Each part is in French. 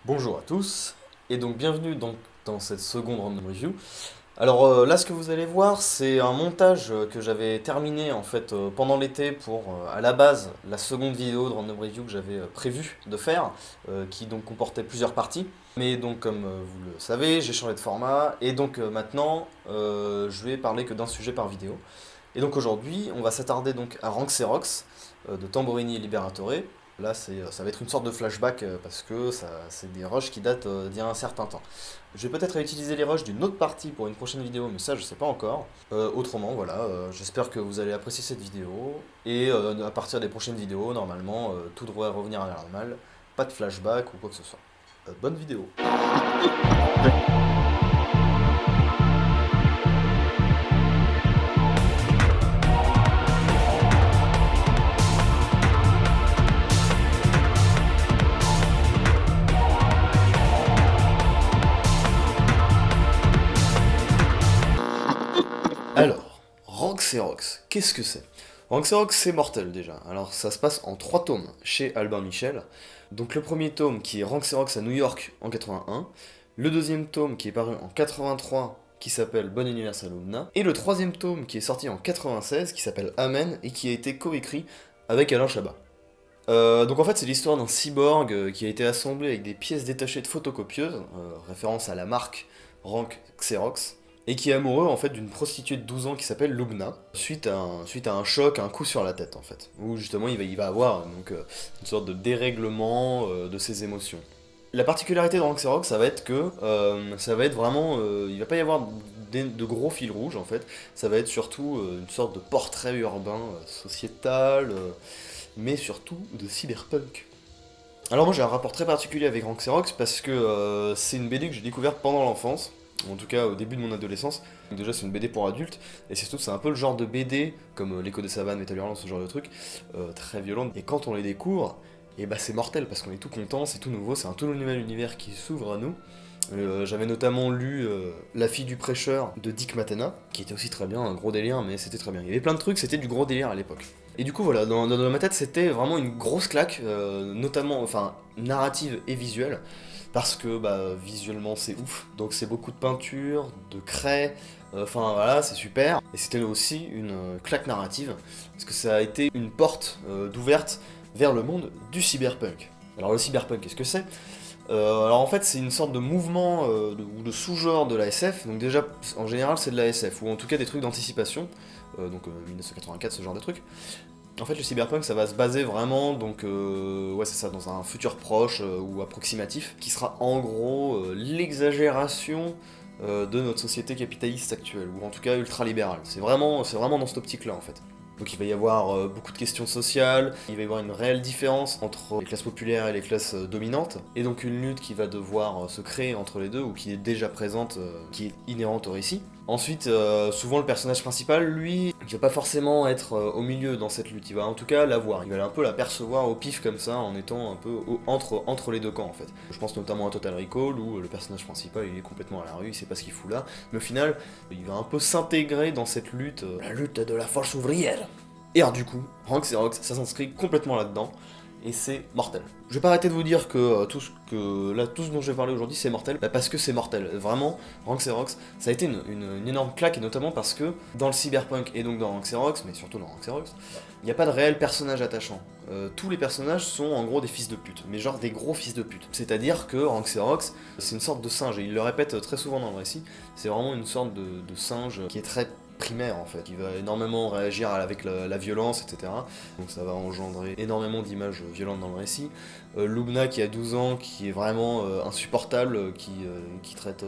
Bonjour à tous, et donc bienvenue dans cette seconde random review. Alors là, ce que vous allez voir, c'est un montage que j'avais terminé en fait pendant l'été pour à la base la seconde vidéo de random review que j'avais prévu de faire, qui donc comportait plusieurs parties. Mais donc comme vous le savez, j'ai changé de format et donc maintenant je vais parler que d'un sujet par vidéo. Et donc aujourd'hui, on va s'attarder donc à Ranxerox de Tamborini et Liberatore. Là, ça va être une sorte de flashback parce que c'est des rushs qui datent d'il y a un certain temps. Je vais peut-être réutiliser les rushs d'une autre partie pour une prochaine vidéo, mais ça, je sais pas encore. Autrement, voilà, j'espère que vous allez apprécier cette vidéo. Et à partir des prochaines vidéos, normalement, tout devrait revenir à la normale. Pas de flashback ou quoi que ce soit. Bonne vidéo. Alors, Ranxerox, qu'est-ce que c'est? Ranxerox, c'est mortel déjà. Alors, ça se passe en 3 tomes chez Albin Michel. Donc, le premier tome qui est Ranxerox à New York en 81. Le deuxième tome qui est paru en 83 qui s'appelle Bon anniversaire Lumna. Et le troisième tome qui est sorti en 96 qui s'appelle Amen et qui a été coécrit avec Alain Chabat. Donc en fait c'est l'histoire d'un cyborg qui a été assemblé avec des pièces détachées de photocopieuses, référence à la marque Rank Xerox, et qui est amoureux en fait d'une prostituée de 12 ans qui s'appelle Lubna, suite à un choc, un coup sur la tête en fait, où justement il va avoir donc, une sorte de dérèglement de ses émotions. La particularité de Rank Xerox, ça va être que ça va être vraiment, il va pas y avoir de gros fils rouges en fait, ça va être surtout une sorte de portrait urbain, sociétal, mais surtout de cyberpunk. Alors moi j'ai un rapport très particulier avec Rank Xerox parce que c'est une BD que j'ai découverte pendant l'enfance, ou en tout cas au début de mon adolescence. Donc déjà c'est une BD pour adultes, et surtout c'est un peu le genre de BD, comme L'écho des savanes, Metal Hurlant, ce genre de truc, très violente. Et quand on les découvre, et bah c'est mortel parce qu'on est tout content, c'est tout nouveau, c'est un tout nouvel univers qui s'ouvre à nous. J'avais notamment lu La fille du prêcheur de Dick Matena, qui était aussi très bien, un gros délire, mais c'était très bien. Il y avait plein de trucs, c'était du gros délire à l'époque. Et du coup, voilà, dans ma tête, c'était vraiment une grosse claque, notamment, enfin, narrative et visuelle, parce que bah, visuellement c'est ouf. Donc c'est beaucoup de peinture, de craie, enfin voilà, c'est super. Et c'était aussi une claque narrative, parce que ça a été une porte d'ouverte vers le monde du cyberpunk. Alors le cyberpunk, qu'est-ce que c'est? Alors en fait c'est une sorte de mouvement ou de sous-genre de la SF, donc déjà en général c'est de la SF, ou en tout cas des trucs d'anticipation, donc 1984 ce genre de trucs. En fait le cyberpunk ça va se baser vraiment donc ouais c'est ça dans un futur proche ou approximatif, qui sera en gros l'exagération de notre société capitaliste actuelle, ou en tout cas ultra-libérale. C'est vraiment dans cette optique là en fait. Donc il va y avoir beaucoup de questions sociales, il va y avoir une réelle différence entre les classes populaires et les classes dominantes, et donc une lutte qui va devoir se créer entre les deux, ou qui est déjà présente, qui est inhérente au récit. Ensuite, souvent le personnage principal, lui, il va pas forcément être au milieu dans cette lutte, il va en tout cas la voir, il va un peu la percevoir au pif comme ça, en étant un peu entre les deux camps en fait. Je pense notamment à Total Recall, où le personnage principal il est complètement à la rue, il sait pas ce qu'il fout là, mais au final, il va un peu s'intégrer dans cette lutte, la lutte de la force ouvrière. Et alors du coup, Rank Xerox, ça s'inscrit complètement là-dedans, et c'est mortel. Je vais pas arrêter de vous dire que tout ce dont je vais parler aujourd'hui c'est mortel, bah parce que c'est mortel. Vraiment, Rank Xerox, ça a été une énorme claque, et notamment parce que dans le cyberpunk et donc dans Rank Xerox, mais surtout dans Rank Xerox, il n'y a pas de réel personnage attachant. Tous les personnages sont en gros des fils de pute, mais genre des gros fils de pute. C'est-à-dire que Rank Xerox, c'est une sorte de singe, et il le répète très souvent dans le récit, c'est vraiment une sorte de singe qui est très primaire en fait, qui va énormément réagir avec la violence, etc. Donc ça va engendrer énormément d'images violentes dans le récit. Lubna qui a 12 ans, qui est vraiment insupportable, qui traite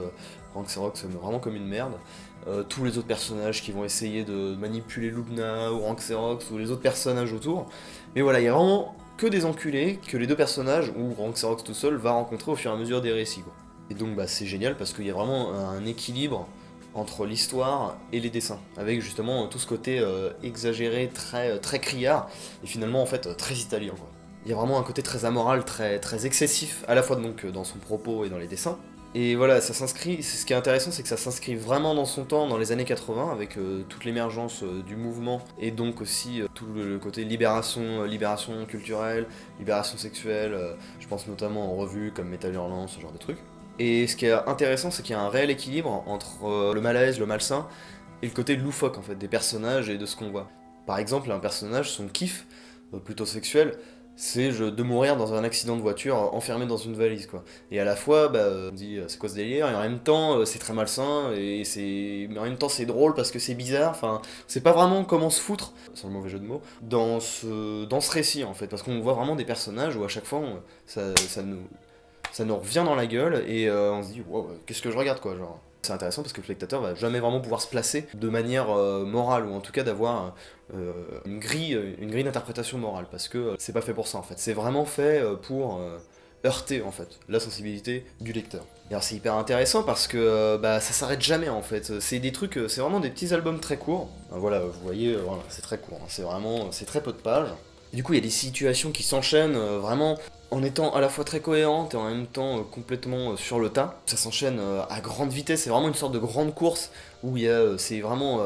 Rank Xerox vraiment comme une merde. Tous les autres personnages qui vont essayer de manipuler Lubna ou Rank Xerox ou les autres personnages autour. Mais voilà, il y a vraiment que des enculés que les deux personnages, ou Rank Xerox tout seul, va rencontrer au fur et à mesure des récits, quoi. Et donc bah, c'est génial parce qu'il y a vraiment un équilibre entre l'histoire et les dessins, avec justement tout ce côté exagéré, très criard, et finalement en fait très italien, quoi. Il y a vraiment un côté très amoral, très excessif, à la fois donc dans son propos et dans les dessins. Et voilà, ça s'inscrit, ce qui est intéressant, c'est que ça s'inscrit vraiment dans son temps, dans les années 80, avec toute l'émergence du mouvement, et donc aussi tout le côté libération culturelle, libération sexuelle, je pense notamment en revues comme Metal Hurlant, ce genre de trucs. Et ce qui est intéressant, c'est qu'il y a un réel équilibre entre le malaise, le malsain, et le côté loufoque en fait, des personnages et de ce qu'on voit. Par exemple, un personnage, son kiff, plutôt sexuel, c'est de mourir dans un accident de voiture enfermé dans une valise quoi. Et à la fois bah, on dit c'est quoi ce délire et en même temps c'est très malsain et c'est mais en même temps c'est drôle parce que c'est bizarre, enfin c'est pas vraiment comment se foutre, sans le mauvais jeu de mots, dans ce récit en fait parce qu'on voit vraiment des personnages où à chaque fois ça nous revient dans la gueule et on se dit wow, qu'est-ce que je regarde quoi genre. C'est intéressant parce que le spectateur va jamais vraiment pouvoir se placer de manière morale ou en tout cas d'avoir une grille d'interprétation morale parce que c'est pas fait pour ça en fait. C'est vraiment fait pour heurter en fait la sensibilité du lecteur. Et alors c'est hyper intéressant parce que bah, ça s'arrête jamais en fait. C'est des trucs, c'est vraiment des petits albums très courts. Voilà, vous voyez, voilà, c'est très court. Hein. C'est vraiment, c'est très peu de pages. Et du coup, il y a des situations qui s'enchaînent vraiment en étant à la fois très cohérente et en même temps complètement sur le tas. Ça s'enchaîne à grande vitesse, c'est vraiment une sorte de grande course où c'est vraiment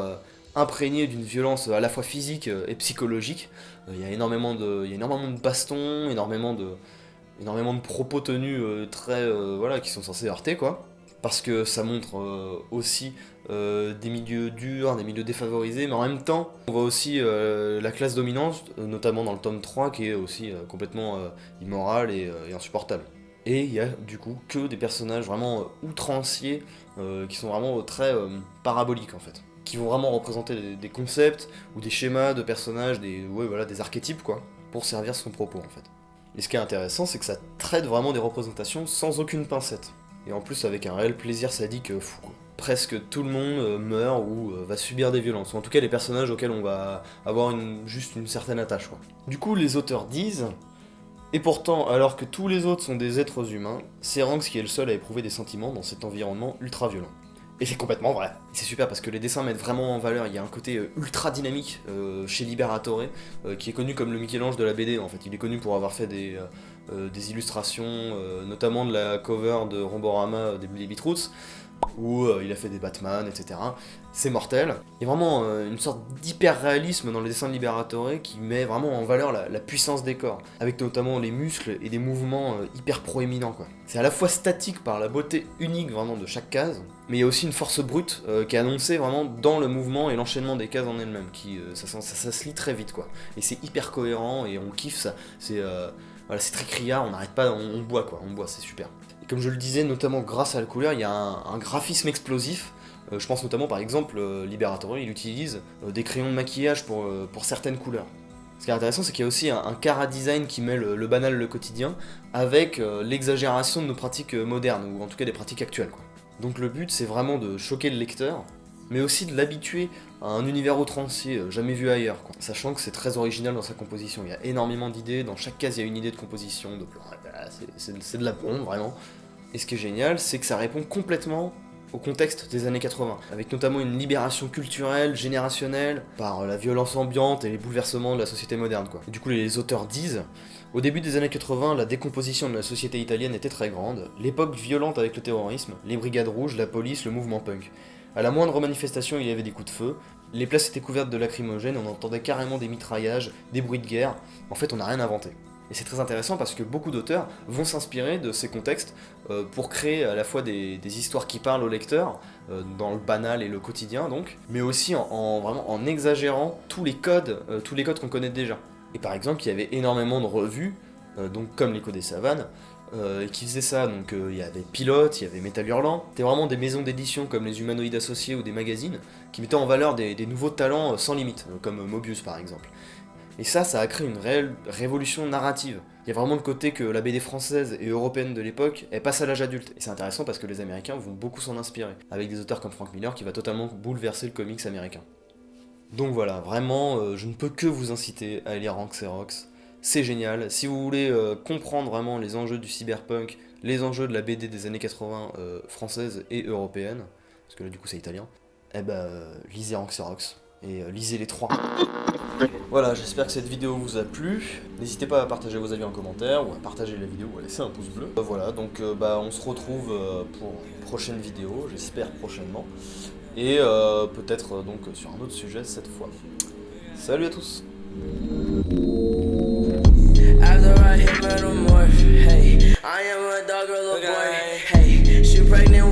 imprégné d'une violence à la fois physique et psychologique. Il y a il y a énormément de bastons, énormément de propos tenus très voilà qui sont censés heurter quoi. Parce que ça montre aussi des milieux durs, des milieux défavorisés, mais en même temps, on voit aussi la classe dominante, notamment dans le tome 3, qui est aussi complètement immorale et insupportable. Et il y a du coup que des personnages vraiment outranciers, qui sont vraiment très paraboliques en fait. Qui vont vraiment représenter des concepts ou des schémas de personnages, ouais, voilà, des archétypes quoi, pour servir son propos en fait. Et ce qui est intéressant, c'est que ça traite vraiment des représentations sans aucune pincette. Et en plus avec un réel plaisir sadique fou quoi. Presque tout le monde meurt ou va subir des violences, ou en tout cas les personnages auxquels on va avoir juste une certaine attache quoi. Du coup les auteurs disent, et pourtant alors que tous les autres sont des êtres humains, c'est Ranks qui est le seul à éprouver des sentiments dans cet environnement ultra violent. Et c'est complètement vrai. C'est super parce que les dessins mettent vraiment en valeur, il y a un côté ultra dynamique chez Liberatore, qui est connu comme le Michel-Ange de la BD en fait. Il est connu pour avoir fait des illustrations, notamment de la cover de Romborama des Beatroots, où il a fait des Batman, etc. C'est mortel. Il y a vraiment une sorte d'hyper-réalisme dans les dessins de Liberatore qui met vraiment en valeur la puissance des corps, avec notamment les muscles et des mouvements hyper proéminents quoi. C'est à la fois statique par la beauté unique vraiment de chaque case, mais il y a aussi une force brute qui est annoncée vraiment dans le mouvement et l'enchaînement des cases en elles-mêmes, ça se lit très vite quoi. Et c'est hyper cohérent et on kiffe ça. Voilà, c'est très criard, on n'arrête pas, on boit quoi, on boit, c'est super. Et comme je le disais, notamment grâce à la couleur, il y a un graphisme explosif. Je pense notamment par exemple, Liberatore, il utilise des crayons de maquillage pour certaines couleurs. Ce qui est intéressant, c'est qu'il y a aussi un chara-design qui met le banal, le quotidien, avec l'exagération de nos pratiques modernes, ou en tout cas des pratiques actuelles. Quoi. Donc le but, c'est vraiment de choquer le lecteur, mais aussi de l'habituer à un univers outrancier, jamais vu ailleurs, quoi. Sachant que c'est très original dans sa composition. Il y a énormément d'idées, dans chaque case il y a une idée de composition, de plan, c'est de la bombe, vraiment. Et ce qui est génial, c'est que ça répond complètement au contexte des années 80, avec notamment une libération culturelle, générationnelle, par la violence ambiante et les bouleversements de la société moderne. Quoi. Et du coup, les auteurs disent, au début des années 80, la décomposition de la société italienne était très grande, l'époque violente avec le terrorisme, les brigades rouges, la police, le mouvement punk. À la moindre manifestation, il y avait des coups de feu, les places étaient couvertes de lacrymogènes, on entendait carrément des mitraillages, des bruits de guerre, en fait on n'a rien inventé. Et c'est très intéressant parce que beaucoup d'auteurs vont s'inspirer de ces contextes pour créer à la fois des histoires qui parlent au lecteur, dans le banal et le quotidien donc, mais aussi vraiment en exagérant tous les codes qu'on connaît déjà. Et par exemple, il y avait énormément de revues, donc comme l'Écho des Savanes, qui faisaient ça. Donc il y avait Pilote, il y avait Metal Hurlant. C'était vraiment des maisons d'édition comme les Humanoïdes Associés ou des magazines qui mettaient en valeur des nouveaux talents sans limite, comme Mobius par exemple. Et ça a créé une réelle révolution narrative. Il y a vraiment le côté que la BD française et européenne de l'époque, elle passe à l'âge adulte. Et c'est intéressant parce que les Américains vont beaucoup s'en inspirer, avec des auteurs comme Frank Miller qui va totalement bouleverser le comics américain. Donc voilà, vraiment, je ne peux que vous inciter à lire Ranks et Rox. C'est génial. Si vous voulez comprendre vraiment les enjeux du cyberpunk, les enjeux de la BD des années 80 française et européenne, parce que là du coup c'est italien, eh ben lisez Ranks et Rox. et lisez les 3. Voilà, j'espère que cette vidéo vous a plu. N'hésitez pas à partager vos avis en commentaire, ou à partager la vidéo, ou à laisser un pouce bleu. Voilà, donc on se retrouve pour une prochaine vidéo, j'espère prochainement. Et peut-être donc sur un autre sujet cette fois. Salut à tous. After I hit metamorph, hey, I am a dog or a boy, hey, she pregnant